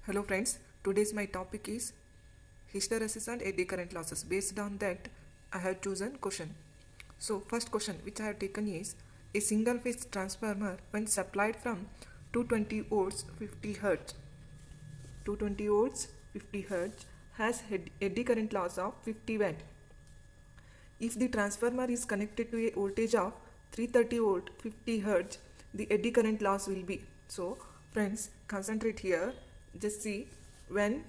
Hello friends, today's my topic is hysteresis and eddy current losses. Based on that, I have chosen question. So first question which I have taken is a single phase transformer when supplied from 220 volts 50 hertz 220 volts 50 hertz has eddy current loss of 50 watt. If the transformer is connected to a voltage of 330 volt 50 hertz, the eddy current loss will be. So friends, concentrate here. Just see, when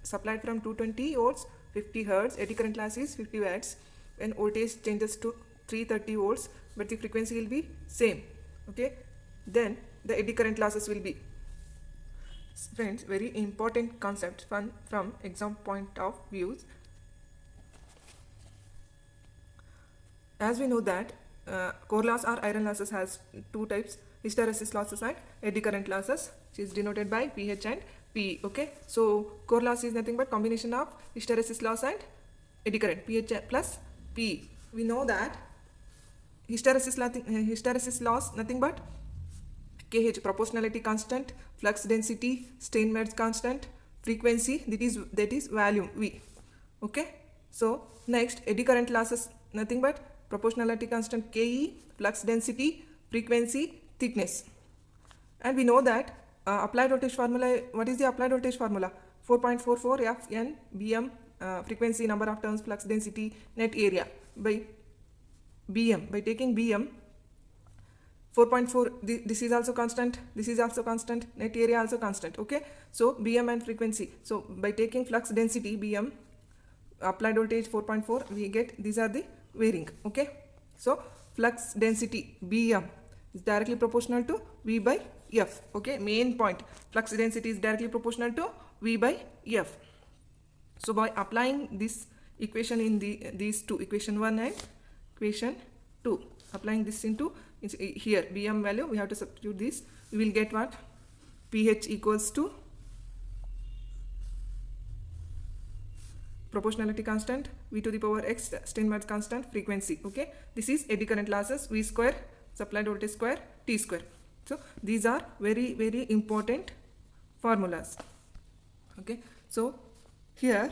supplied from 220 volts 50 hertz, eddy current loss is 50 watts. When voltage changes to 330 volts, but the frequency will be same. Okay, then the eddy current losses will be. Friends, very important concept from exam point of views. As we know that core loss or iron losses has two types: hysteresis losses and eddy current losses, which is denoted by pH and PE. Okay, so core loss is nothing but combination of hysteresis loss and eddy current, pH plus PE. We know that hysteresis loss nothing but KH, proportionality constant, flux density, Steinmetz constant, frequency, that is volume V. Okay, so next eddy current losses nothing but proportionality constant Ke, flux density, frequency, thickness. And we know that applied voltage formula. What is the applied voltage formula? 4.44 F N Bm, frequency, number of turns, flux density, net area by Bm. By taking Bm, 4.4, this is also constant, this is also constant, net area also constant. Okay, so Bm and frequency. So by taking flux density Bm, applied voltage 4.4, we get these are the varying. Okay, so flux density Bm is directly proportional to V by F. Okay, main point, flux density is directly proportional to V by F. So by applying this equation in these two, equation 1 and equation 2, applying this into here Bm value, we have to substitute this. We will get what? pH equals to proportionality constant, V to the power x, Steinmetz constant, frequency. Okay, this is eddy current losses, V square, supplied voltage square, T square. So these are very, very important formulas. Okay, so here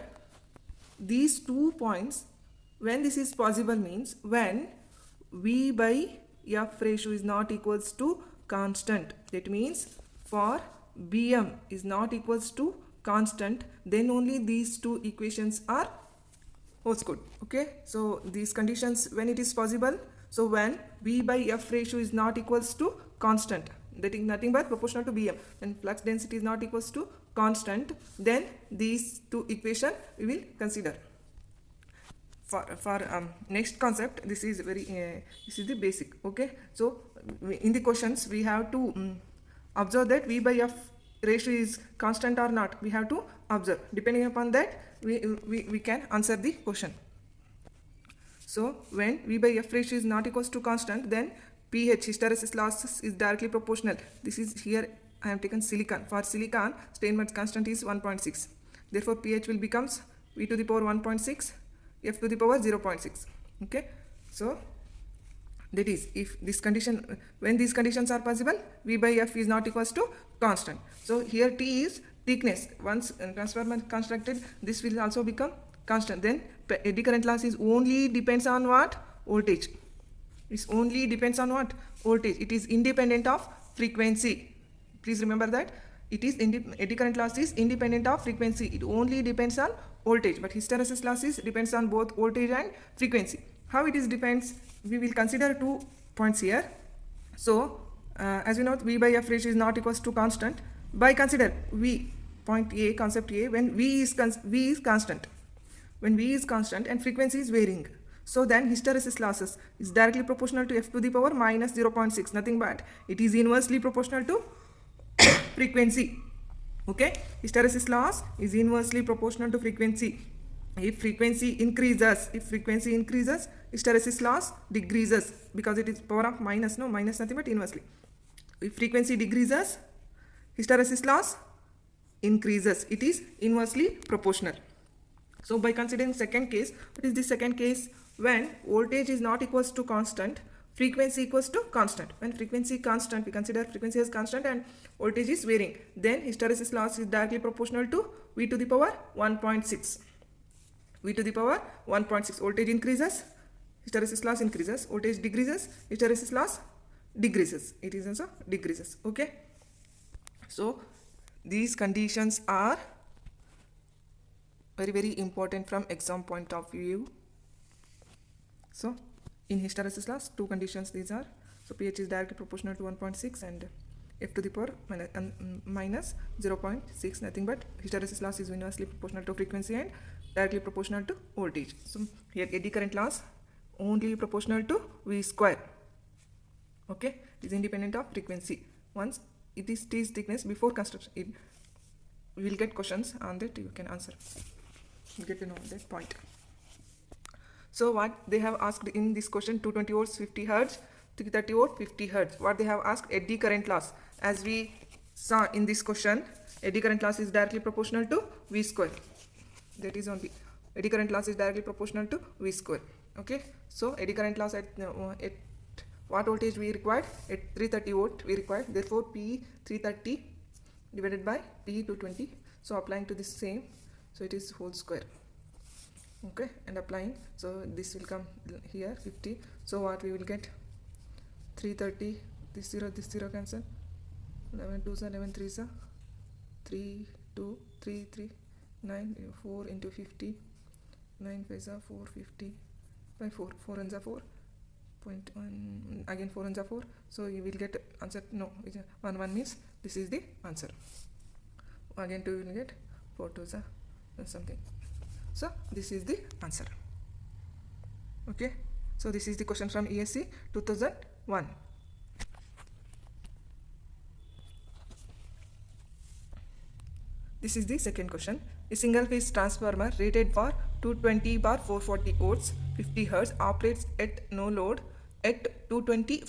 these 2 points, when this is possible means when V by F ratio is not equals to constant. That means for Bm is not equals to constant, then only these two equations are holds good. Okay, so these conditions when it is possible. So when V by F ratio is not equals to constant, that is nothing but proportional to Bm, and flux density is not equals to constant, then these two equation we will consider. For next concept, this is very this is the basic. Okay, so in the questions we have to observe that V by F ratio is constant or not. We have to observe. Depending upon that, we can answer the question. So when V by F ratio is not equals to constant, then pH, hysteresis losses, is directly proportional. This is here I have taken silicon. For silicon, Steinmetz constant is 1.6. Therefore pH will becomes V to the power 1.6, F to the power 0.6. Okay, so that is, if this condition, when these conditions are possible, V by F is not equals to constant. So here T is thickness. Once transformer constructed, this will also become constant. Then eddy current loss is only depends on what? Voltage. It only depends on what? Voltage. It is independent of frequency. Please remember that. It is eddy current loss is independent of frequency. It only depends on voltage. But hysteresis losses depends on both voltage and frequency. How it is depends? We will consider 2 points here. So as you know, V by F ratio is not equals to constant. By consider V, point A, concept A, when V is constant. When V is constant and frequency is varying, so then hysteresis losses is directly proportional to F to the power minus 0.6, nothing but it is inversely proportional to frequency. Okay, hysteresis loss is inversely proportional to frequency. If frequency increases, hysteresis loss decreases, because it is power of minus, no, minus nothing but inversely. If frequency decreases, hysteresis loss increases. It is inversely proportional. So by considering second case, what is the second case? When voltage is not equals to constant, frequency equals to constant. When frequency constant, we consider frequency as constant and voltage is varying, then hysteresis loss is directly proportional to V to the power 1.6. V to the power 1.6. Voltage increases, hysteresis loss increases. Voltage decreases, hysteresis loss decreases. It is also decreases. Okay. So these conditions are very important from exam point of view. So in hysteresis loss, two conditions these are. So pH is directly proportional to 1.6 and F to the power minus 0.6, nothing but hysteresis loss is inversely proportional to frequency and directly proportional to voltage. So here eddy current loss only proportional to V square. Okay, it is independent of frequency. Once it is T thickness before construction, we will get questions on that, you can answer. You get to know that point. So what they have asked in this question, 220 volts 50 hertz, 330 volt 50 hertz. What they have asked, eddy current loss. As we saw in this question, eddy current loss is directly proportional to V square. That is only eddy current loss is directly proportional to V square. Okay, so eddy current loss at what voltage we required? At 330 volt we required. Therefore P 330 divided by P 220. So applying to this same, so it is whole square. Okay, and applying, so this will come here 50. So what we will get? 330, this 0 cancel. 11 2s 11 3s 3 2 3 3 9 4 into 50. 9 5s 450 by 4 4 and 4 0.1 again 4 and 4. So you will get answer. No, 1 means this is the answer. Again 2 you will get 4 2s something. So this is the answer. Okay, so this is the question from ESC 2001. This is the second question. A single phase transformer rated for 220 bar 440 volts 50 hertz operates at no load at 220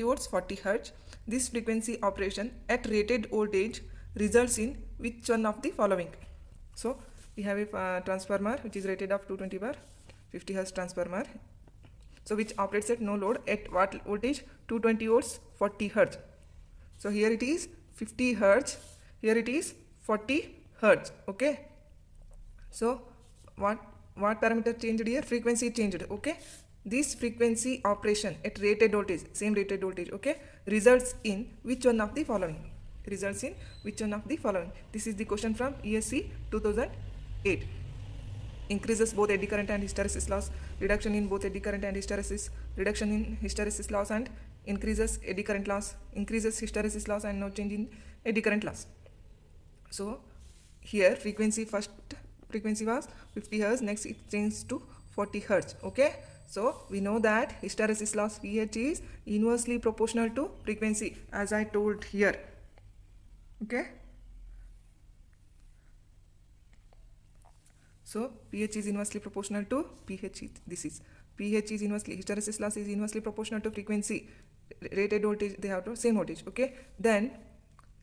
volts 40 hertz. This frequency operation at rated voltage results in which one of the following? So we have a transformer which is rated of 220 bar 50 hertz transformer. So which operates at no load at what voltage? 220 volts 40 hertz. So here it is 50 hertz, here it is 40 hertz. Okay, so what parameter changed here? Frequency changed. Okay, this frequency operation at rated voltage, same rated voltage, okay, results in which one of the following? Results in which one of the following? This is the question from ESC 2008. Increases both eddy current and hysteresis loss, reduction in both eddy current and hysteresis, reduction in hysteresis loss and increases eddy current loss, increases hysteresis loss and no change in eddy current loss. So here frequency, first frequency was 50 hertz, next it changed to 40 hertz. Okay, so we know that hysteresis loss pH is inversely proportional to frequency as I told here. Okay, so pH is inversely proportional to pH. This is pH is inversely, hysteresis loss is inversely proportional to frequency. Rated voltage, they have to same voltage. Okay, then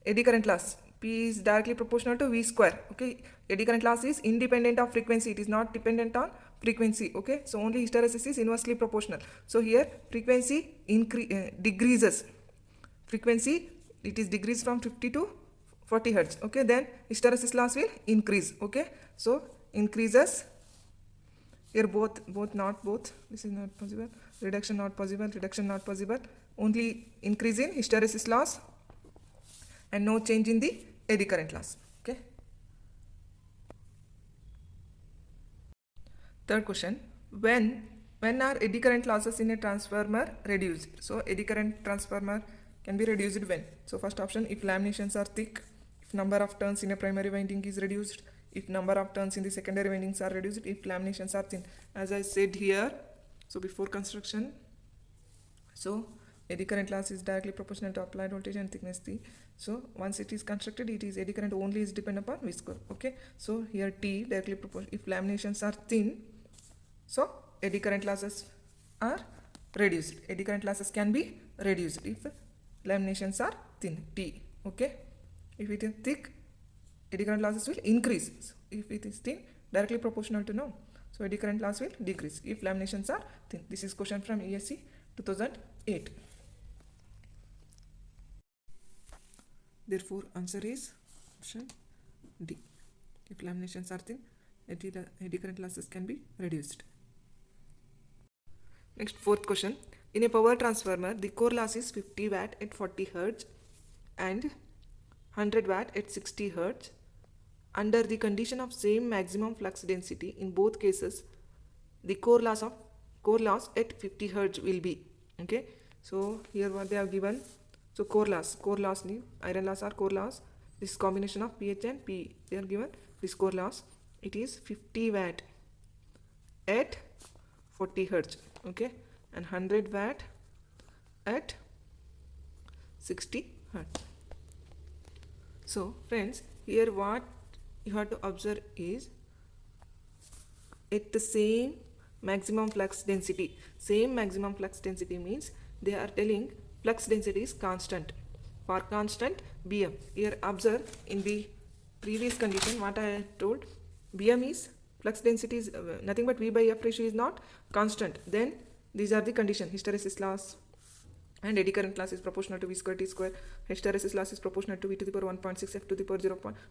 eddy current loss, P is directly proportional to V square. Okay, eddy current loss is independent of frequency, it is not dependent on frequency. Okay, so only hysteresis is inversely proportional. So here frequency decreases, frequency it is decreased from 50 to 40 hertz. Okay, then hysteresis loss will increase. Okay, so increases here, both not both, this is not possible, reduction not possible, reduction not possible, only increase in hysteresis loss and no change in the eddy current loss. Okay, third question, when are eddy current losses in a transformer reduced? So eddy current transformer can be reduced when? So first option, if laminations are thick, if number of turns in a primary winding is reduced, if number of turns in the secondary windings are reduced, if laminations are thin. As I said here, so before construction, so eddy current loss is directly proportional to applied voltage and thickness T. So once it is constructed, it is eddy current only is dependent upon V square. Okay, so here T directly proportional. If laminations are thin, so eddy current losses are reduced. Eddy current losses can be reduced if laminations are thin, T. Okay, if it is thick, eddy current losses will increase. So if it is thin, directly proportional to no. So eddy current loss will decrease if laminations are thin. This is question from ESC 2008. Therefore, answer is option D. If laminations are thin, eddy current losses can be reduced. Next, fourth question. In a power transformer, the core loss is 50 watt at 40 Hz and 100 watt at 60 Hz. Under the condition of same maximum flux density, in both cases, the core loss at 50 Hz will be. Okay. So here what they have given. So core loss ni iron loss or core loss. This combination of pH and PE. They are given this core loss. It is 50 watt at 40 Hz. Okay, and 100 watt at 60 Hz. So friends, here what you have to observe is at the same maximum flux density. Same maximum flux density means they are telling flux density is constant. For constant Bm. Here observe in the previous condition what I told. Bm is flux density is nothing but V by F ratio is not constant. Then these are the condition. Hysteresis loss and eddy current loss is proportional to V square T square. Hysteresis loss is proportional to V to the power 1.6 F to the power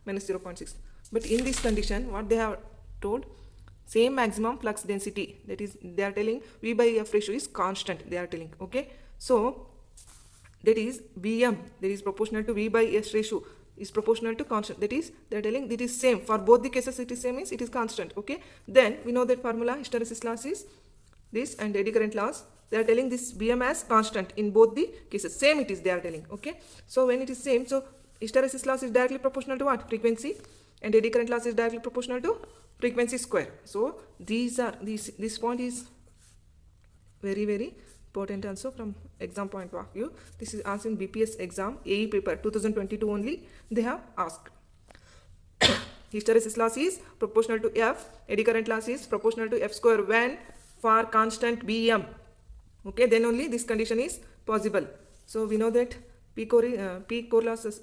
minus 0.6. But in this condition, what they have told, same maximum flux density, that is they are telling V by F ratio is constant, they are telling. Okay, so that is Bm, that is proportional to V by S ratio is proportional to constant, that is they are telling it is same for both the cases. It is same means it is constant. Okay, then we know that formula. Hysteresis loss is this and eddy current loss, they are telling this Bm as constant in both the cases. Same it is they are telling. Okay, so when it is same, so hysteresis loss is directly proportional to what? Frequency, and eddy current loss is directly proportional to frequency square. So these are this point is very important also from exam point of view. This is asked in BPS exam AE paper 2022 only. They have asked. Hysteresis loss is proportional to F, eddy current loss is proportional to F square when for constant Bm. Okay, then only this condition is possible. So we know that P core losses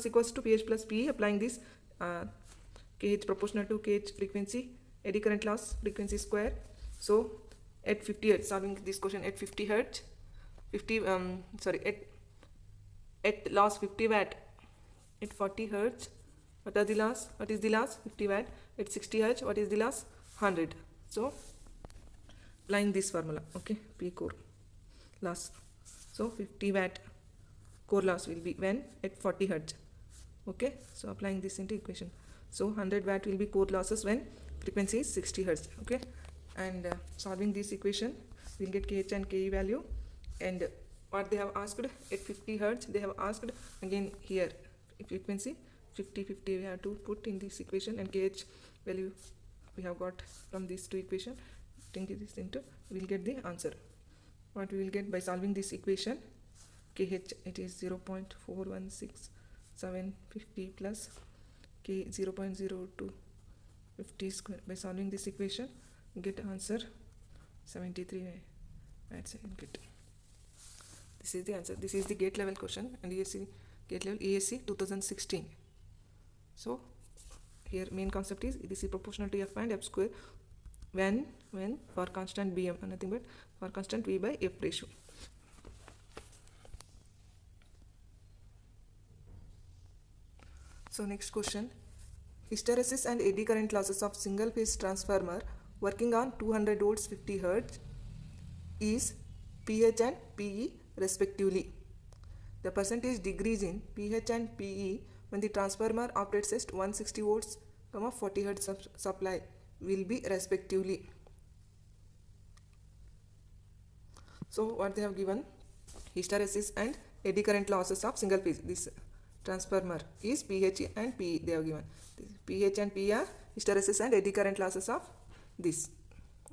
equals to pH plus PE. Applying this kH proportional to kH frequency, eddy current loss frequency square. So at 50 Hz, solving this question at 50 Hz, at loss 50 watt at 40 Hz. What are the loss? What is the loss? 50 watt at 60 Hz. What is the loss? 100. So applying this formula. Okay, P core loss. So 50 watt core loss will be when at 40 Hz. Okay, so applying this into equation. So 100 watt will be core losses when frequency is 60 Hz. Okay, and solving this equation we'll get kH and ke value, and what they have asked at 50 Hz, they have asked again here frequency 50 we have to put in this equation, and kH value we have got from these two equation. Putting this into, we will get the answer. What we will get by solving this equation, kH it is 0.416750 plus k 0.0250 square. By solving this equation, we get answer 73 watts. This is the answer. This is the gate level question and ESC gate level ESC 2016. So here main concept is this is proportional to F and F square when for constant Bm, nothing but for constant V by F ratio. So next question, hysteresis and eddy current losses of single phase transformer working on 200 volts 50 Hz is pH and PE respectively. The percentage degrees in pH and PE when the transformer operates at 160 volts, 40 Hz supply will be respectively. So what they have given, hysteresis and eddy current losses of single phase, this transformer is pH and PE they have given. pH and PE are hysteresis and eddy current losses of this.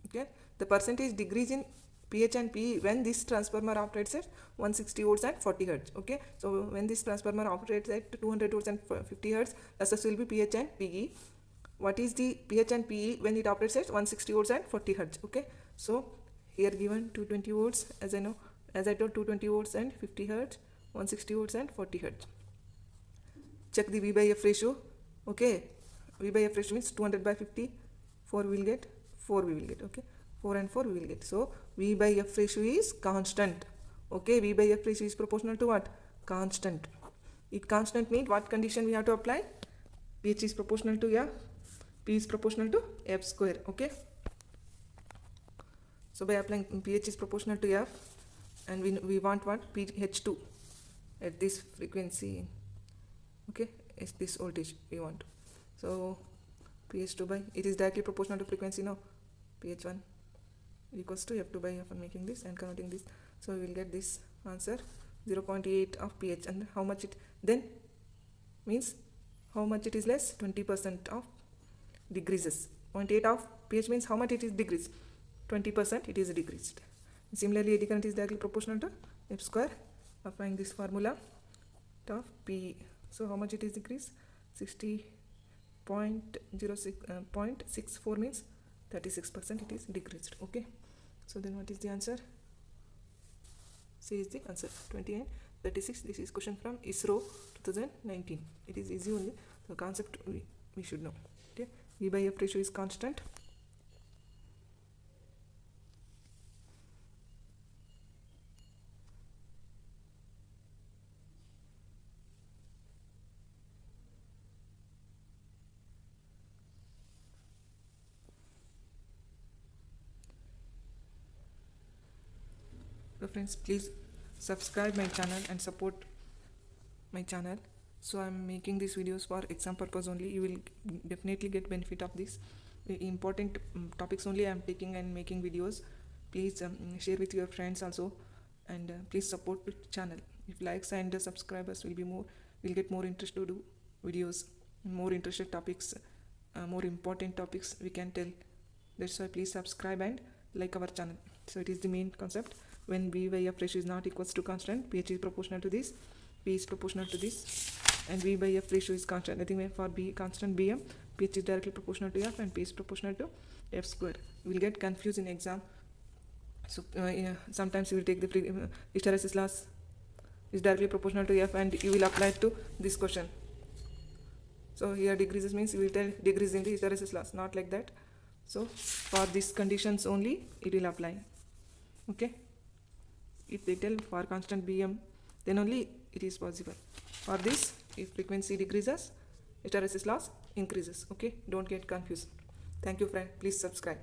Okay, the percentage degrees in pH and PE when this transformer operates at 160 volts and 40 Hz. Okay, so when this transformer operates at 200 volts and 50 Hz, losses will be pH and PE. What is the pH and PE when it operates at 160 volts and 40 Hz? Okay, so here given 220 volts, as I told 220 volts and 50 Hz, 160 volts and 40 Hz. Check the V by F ratio. Okay, V by F ratio means 200 by 50, 4 we will get, 4 we will get. Okay, 4 and 4 we will get. So V by F ratio is constant. Okay, V by F ratio is proportional to what? Constant. It constant means what condition we have to apply? pH is proportional to F, P is proportional to F square. Okay. So by applying pH is proportional to F, and we want what? pH2 at this frequency. Okay, it's this voltage we want. So pH2 by, it is directly proportional to frequency now. pH1 equals to F2 by F1, making this and converting this. So we will get this answer 0.8 of pH. And how much it then means, how much it is less? 20% of decreases. 0.8 of pH means how much it is decreased? 20% it is decreased. Similarly, eddy current is directly proportional to F square. Applying this formula of P. So how much it is decreased? 0.64 means 36% it is decreased. Okay. So then what is the answer? C is the answer. 28, 36. This is question from ISRO 2019. It is easy only. The concept we should know. Okay. V by F ratio is constant. So friends, please subscribe my channel and support my channel. So I am making these videos for exam purpose only. You will definitely get benefit of this. Important topics only I am taking and making videos. Please share with your friends also, and please support the channel. If likes and subscribers will be more, we'll get more interest to do videos, more interested topics, more important topics we can tell. That's why please subscribe and like our channel. So it is the main concept. When V by F ratio is not equals to constant, pH is proportional to this, P is proportional to this, and V by F ratio is constant. Nothing for B constant Bm, pH is directly proportional to F and P is proportional to F square. You will get confused in exam. So sometimes you will take the hysteresis loss is directly proportional to F, and you will apply it to this question. So here decreases means you will tell decrease in the hysteresis loss, not like that. So for these conditions only it will apply. Okay. If they tell for constant Bm, then only it is possible. For this, if frequency decreases, hysteresis loss increases. Okay, don't get confused. Thank you, friend. Please subscribe.